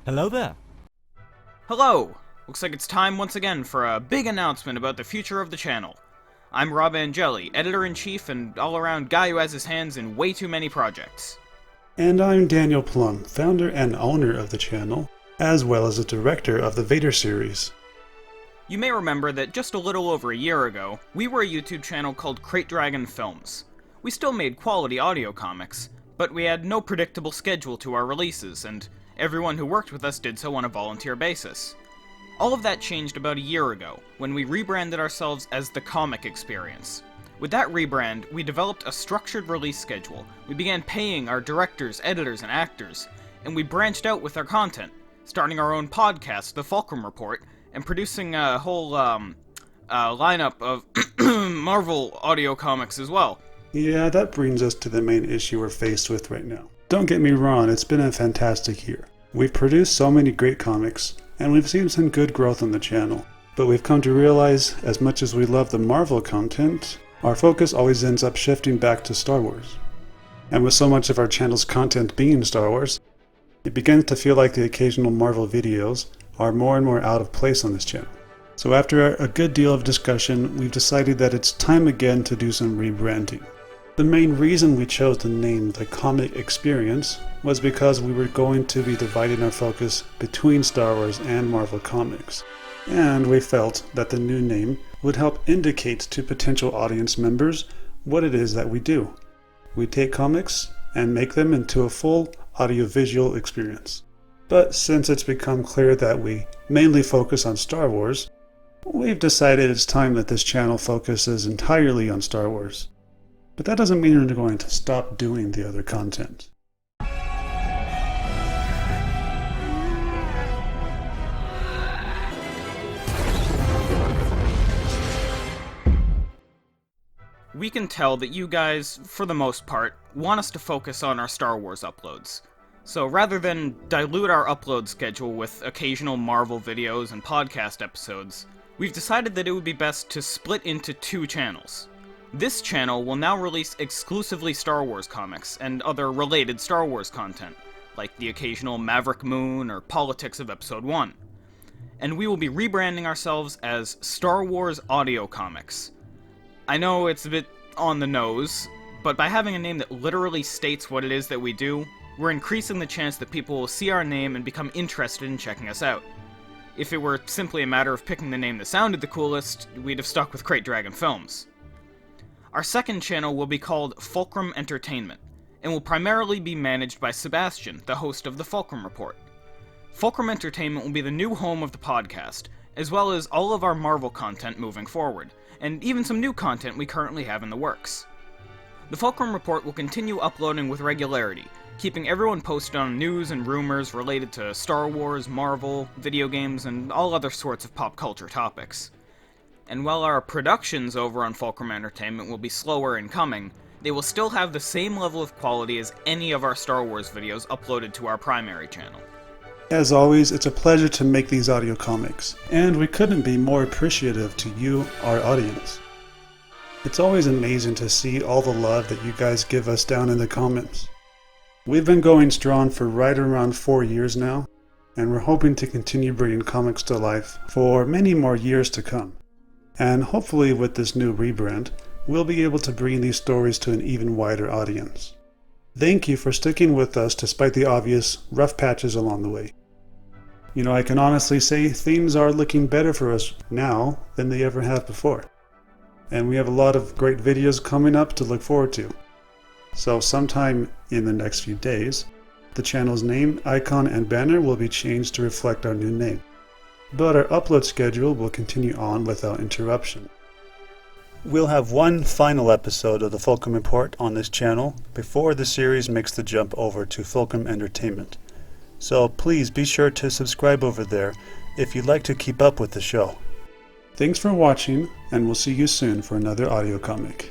Hello there. Hello! Looks like it's time once again for a big announcement about the future of the channel. I'm Rob Angeli, Editor-in-Chief and all-around guy who has his hands in way too many projects. And I'm Daniel Plum, founder and owner of the channel, as well as the director of the Vader series. You may remember that just a little over a year ago, we were a YouTube channel called Crate Dragon Films. We still made quality audio comics, but we had no predictable schedule to our releases, and everyone who worked with us did so on a volunteer basis. All of that changed about a year ago, when we rebranded ourselves as The Comic Experience. With that rebrand, we developed a structured release schedule, we began paying our directors, editors, and actors, and we branched out with our content, starting our own podcast, The Fulcrum Report, and producing a whole lineup of Marvel audio comics as well. Yeah, that brings us to the main issue we're faced with right now. Don't get me wrong, it's been a fantastic year. We've produced so many great comics, and we've seen some good growth on the channel. But we've come to realize, as much as we love the Marvel content, our focus always ends up shifting back to Star Wars. And with so much of our channel's content being Star Wars, it begins to feel like the occasional Marvel videos are more and more out of place on this channel. So after a good deal of discussion, we've decided that it's time again to do some rebranding. The main reason we chose the name The Comic Experience was because we were going to be dividing our focus between Star Wars and Marvel Comics. And we felt that the new name would help indicate to potential audience members what it is that we do. We take comics and make them into a full audiovisual experience. But since it's become clear that we mainly focus on Star Wars, we've decided it's time that this channel focuses entirely on Star Wars. But that doesn't mean we're going to stop doing the other content. We can tell that you guys, for the most part, want us to focus on our Star Wars uploads. So rather than dilute our upload schedule with occasional Marvel videos and podcast episodes, we've decided that it would be best to split into two channels. This channel will now release exclusively Star Wars comics and other related Star Wars content, like the occasional Maverick Moon or politics of Episode 1. And we will be rebranding ourselves as Star Wars Audio Comics. I know it's a bit on the nose, but by having a name that literally states what it is that we do, we're increasing the chance that people will see our name and become interested in checking us out. If it were simply a matter of picking the name that sounded the coolest, we'd have stuck with Crate Dragon Films. Our second channel will be called Fulcrum Entertainment, and will primarily be managed by Sebastian, the host of the Fulcrum Report. Fulcrum Entertainment will be the new home of the podcast, as well as all of our Marvel content moving forward, and even some new content we currently have in the works. The Fulcrum Report will continue uploading with regularity, keeping everyone posted on news and rumors related to Star Wars, Marvel, video games, and all other sorts of pop culture topics. And while our productions over on Fulcrum Entertainment will be slower in coming, they will still have the same level of quality as any of our Star Wars videos uploaded to our primary channel. As always, it's a pleasure to make these audio comics, and we couldn't be more appreciative to you, our audience. It's always amazing to see all the love that you guys give us down in the comments. We've been going strong for right around 4 years now, and we're hoping to continue bringing comics to life for many more years to come. And hopefully with this new rebrand, we'll be able to bring these stories to an even wider audience. Thank you for sticking with us despite the obvious rough patches along the way. You know, I can honestly say things are looking better for us now than they ever have before. And we have a lot of great videos coming up to look forward to. So sometime in the next few days, the channel's name, icon, and banner will be changed to reflect our new name. But our upload schedule will continue on without interruption. We'll have one final episode of the Fulcrum Report on this channel before the series makes the jump over to Fulcrum Entertainment. So please be sure to subscribe over there if you'd like to keep up with the show. Thanks for watching, and we'll see you soon for another audio comic.